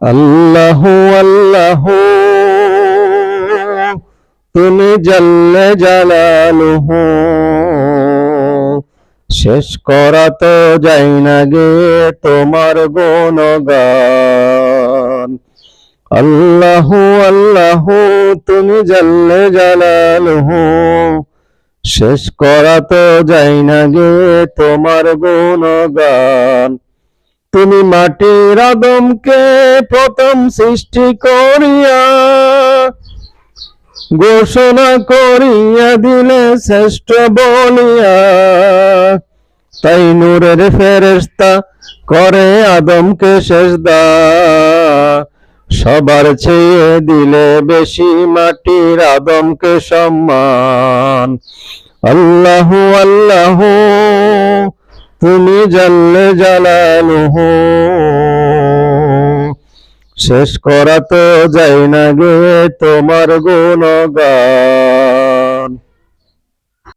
আল্লাহু আল্লাহু তুমি জাল্লে জালালুহু, শেষ করা তো যায় না গে তোমার গুণগান। আল্লাহু আল্লাহু তুমি জাল্লে জালালুহু, শেষ করা তো যায় না গে তোমার গুণগান। তুমি মাটির আদমকে প্রথম সৃষ্টি করিয়া ঘোষণা করিয়া দিলে শ্রেষ্ঠ বলিয়া, তাই নূরের ফেরেশতা করে আদমকে সেজদা, সবার চেয়ে দিলে বেশি মাটির আদমকে সম্মান। আল্লাহু আল্লাহু তুমি জাল্লে জালালুহু, শেষ করা তো যায় না গে তোমার গুণগান।